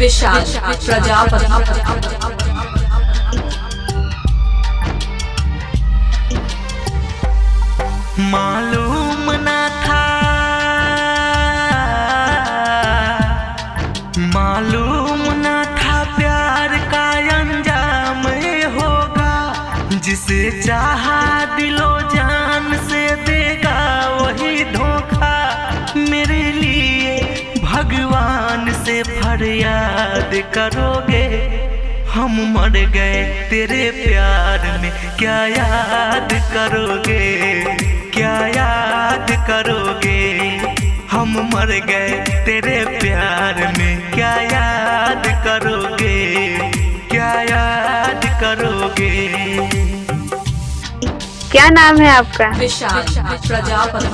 विशाल प्रजापति। मालूम न था, मालूम न था प्यार का अंजाम होगा। जिसे चाहा दिलो जान से देगा वही धोखा। मेरे लिए भगवान से फरियाद करोगे। हम मर गए तेरे प्यार में, क्या याद करोगे, क्या याद करोगे। हम मर गए तेरे प्यार में, क्या याद करोगे, क्या याद करोगे। क्या नाम है आपका? विशाल प्रजापति।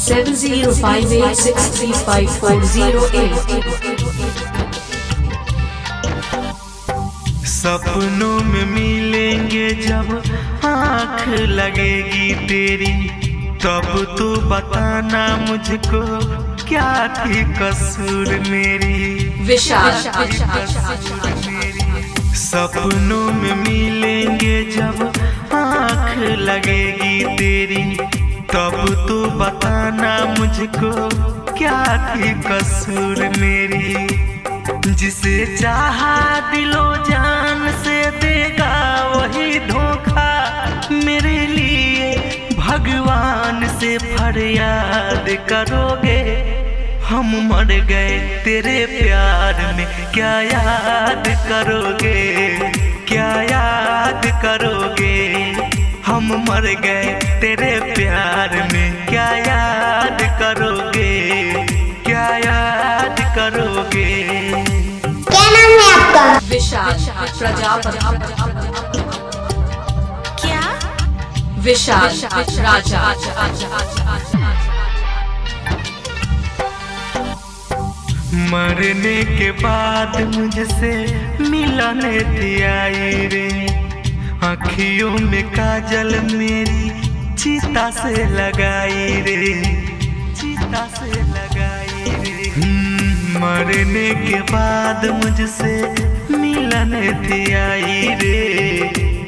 7058635408। सपनों में मिलेंगे जब आँख लगेगी तेरी, तब तो बताना मुझको क्या थी कसूर मेरी। विशाल सपनों में मिलेंगे जब आँख लगेगी तेरी, तब तो बताना मुझको क्या थी कसूर मेरी। जिसे चाहा दिलो जान से देगा वही धोखा। मेरे लिए भगवान से फरियाद करोगे। हम मर गए तेरे प्यार में, क्या याद करोगे, क्या याद करोगे। हम मर गए तेरे प्यार में, क्या याद करोगे, क्या याद करोगे। क्या नाम है आपका? विशाल प्रजापति। क्या? विशाल राजा। मरने के बाद मुझसे मिलने थी आई रे। आँखियों में काजल मेरी चिता से लगाई रे, चिता से लगाई रे। मरने के बाद मुझसे मिलने थी आई रे।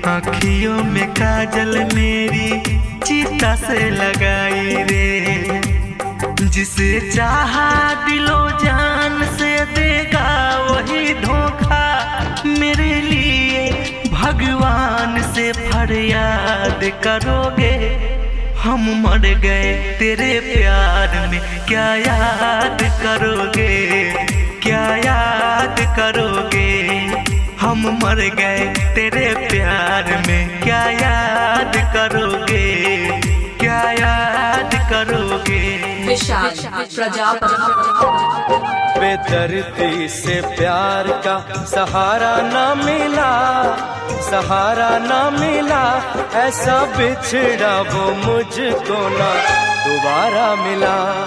आँखियों में काजल मेरी चिता से लगाई रे। जिसे चाहा दिलो जान से देगा वही धोखा। मेरे लिए भगवान से फरियाद करोगे। हम मर गए तेरे प्यार में, क्या याद करोगे, क्या याद करोगे। हम मर गए तेरे प्यार में, क्या याद करोगे, क्या याद करोगे। विशाल प्रजापति। बेदर्दी से प्यार का सहारा न मिला, सहारा न मिला। ऐसा बिछड़ा वो मुझको ना दोबारा मिला।